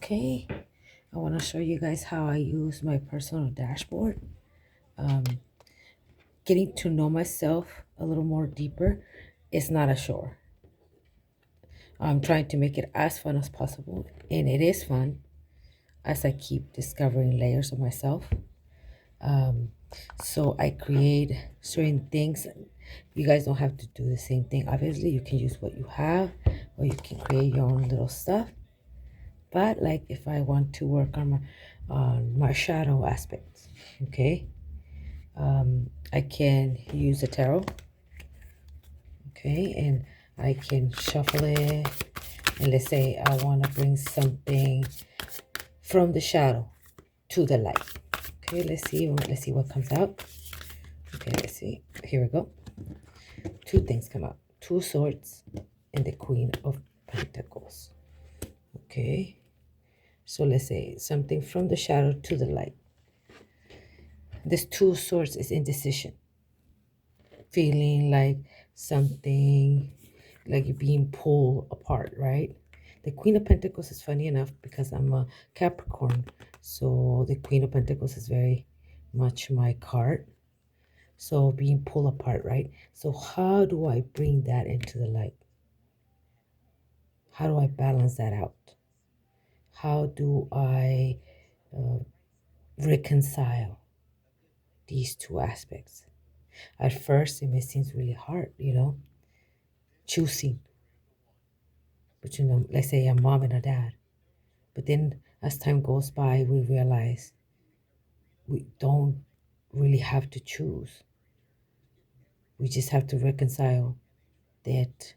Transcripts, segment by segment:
Okay, I want to show you guys how I use my personal dashboard. Um, Getting to know myself a little more deeper is not a chore. I'm trying to make it as fun as possible, and it is fun as I keep discovering layers of myself. Um, so I create certain things. You guys don't have to do the same thing. Obviously, you can use what you have, or you can create your own little stuff. But like if I want to work on my shadow aspects, okay, I can use the tarot, okay, and I can shuffle it. And let's say I want to bring something from the shadow to the light. Okay, let's see. Let's see what comes out. Okay, let's see. Here we go. Two things come out: two swords and the Queen of Pentacles. Okay, so let's say something from the shadow to the light. This two swords is indecision, feeling like something, like you're being pulled apart, right? The Queen of Pentacles is funny enough because I'm a Capricorn. So the Queen of Pentacles is very much my card. So being pulled apart, right? So how do I bring that into the light? How do I balance that out? How do I reconcile these two aspects? At first, it may seem really hard, choosing between them, let's say a mom and a dad. But then as time goes by, we realize we don't really have to choose. We just have to reconcile that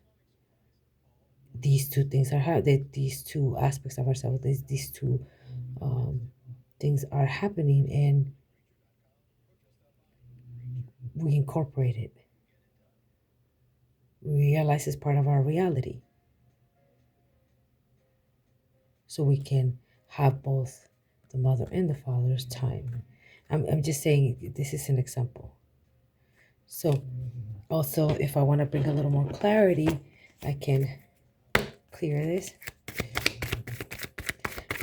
these two things are that these two aspects of ourselves, these two um, things are happening, and we incorporate it. We realize it's part of our reality, so we can have both the mother and the father's time. I'm just saying this is an example. So also, if I want to bring a little more clarity, I can clear this.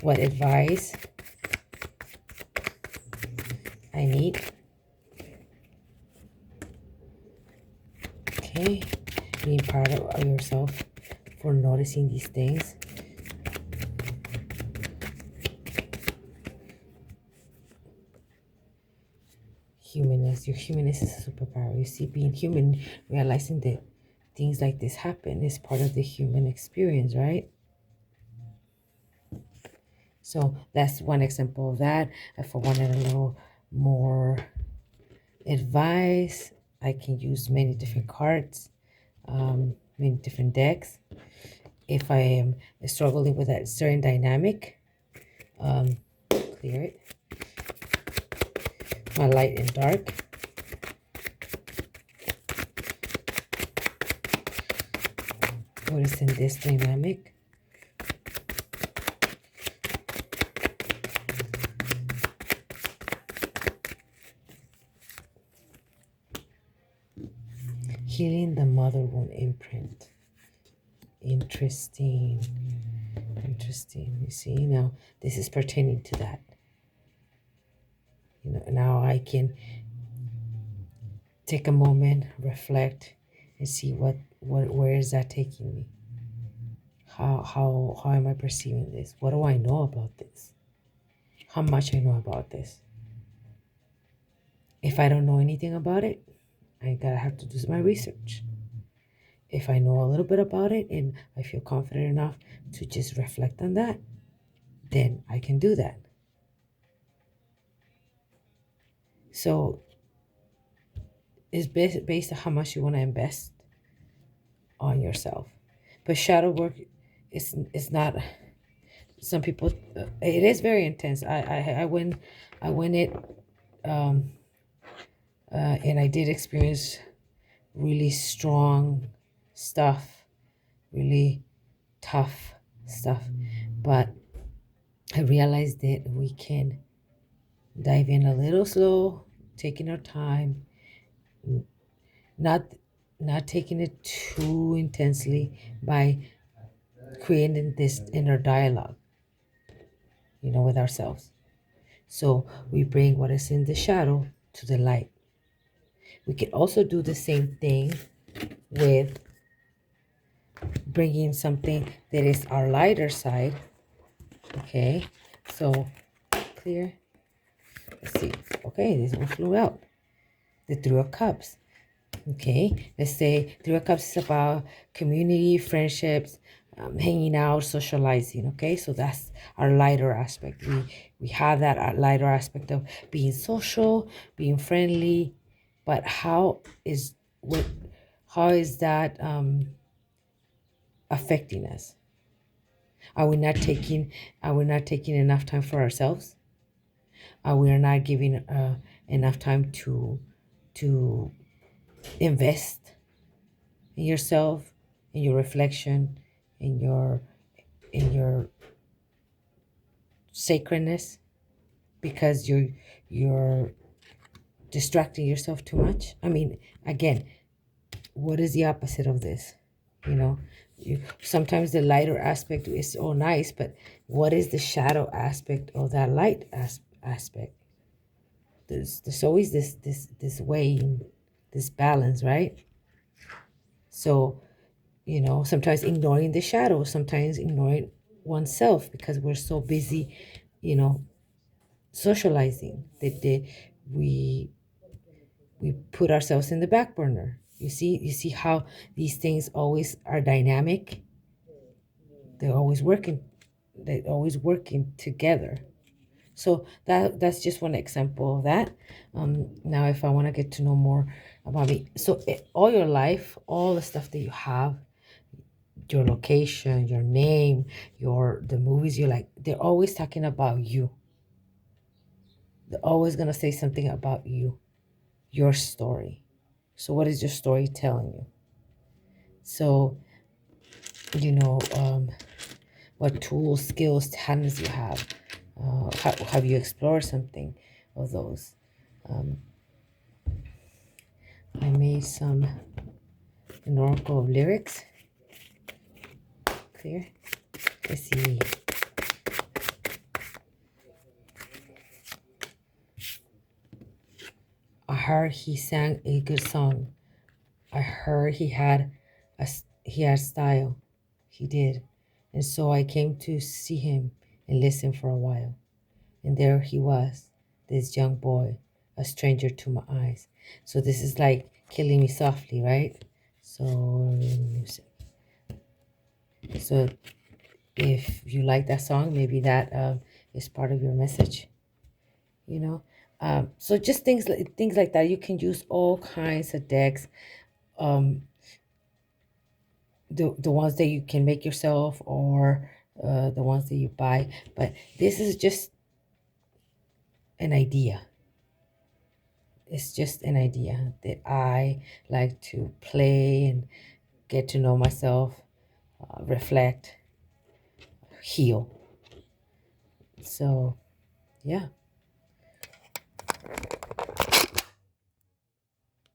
What advice I need. Okay, being proud of yourself for noticing these things. Humanness. Your humanness is a superpower. You see, being human, realizing that things like this happen is part of the human experience, right? So that's one example of that. If I wanted a little more advice, I can use many different cards, many different decks. If I am struggling with a certain dynamic, clear it. My light and dark. What is in this dynamic? Healing the mother wound imprint. Interesting. Interesting. You see, now this is pertaining to that. Now I can take a moment, reflect, and see where is that taking me? How am I perceiving this? What do I know about this? How much I know about this? If I don't know anything about it, I gotta have to do my research. If I know a little bit about it and I feel confident enough to just reflect on that, then I can do that. So it's based on how much you want to invest on yourself. But shadow work is not. Some people, it is very intense. I went it, um, and I did experience really strong stuff, really tough stuff. But I realized that we can dive in a little slow, taking our time, not not taking it too intensely by creating this inner dialogue. with ourselves. So we bring what is in the shadow to the light. We can also do the same thing with bringing something that is our lighter side. Okay, so clear. Let's see. Okay, this one flew out. The Three of Cups. Okay, let's say Three of Cups is about community, friendships, hanging out, socializing. Okay, so that's our lighter aspect. We have that lighter aspect of being social, being friendly, but how is that affecting us? Are we not taking enough time for ourselves? Are we not giving enough time to invest in yourself, in your reflection, in your sacredness, because you're distracting yourself too much? I mean, again, what is the opposite of this? Sometimes the lighter aspect is so nice, but what is the shadow aspect of that light aspect? There's always this weighing, this balance, right? So, sometimes ignoring the shadow, sometimes ignoring oneself because we're so busy, socializing that we put ourselves in the back burner. You see how these things always are dynamic. They're always working. They're always working together. So that's just one example of that. Now, if I want to get to know more about me, so all your life, all the stuff that you have, your location, your name, the movies you like, they're always talking about you. They're always gonna say something about you, your story. So what is your story telling you? So, what tools, skills, talents you have. Have you explored something of those? I made an oracle of lyrics. Clear. Let's see. I heard he sang a good song. I heard he had style. He did. And so I came to see him and listen for a while. And there he was, this young boy, a stranger to my eyes. So this is like Killing Me Softly, right? So if you like that song, maybe that is part of your message, you know. So just things like that. You can use all kinds of decks. Um, the ones that you can make yourself, or the ones that you buy. But this is just an idea. It's just an idea that I like to play and get to know myself, reflect, heal. So, yeah.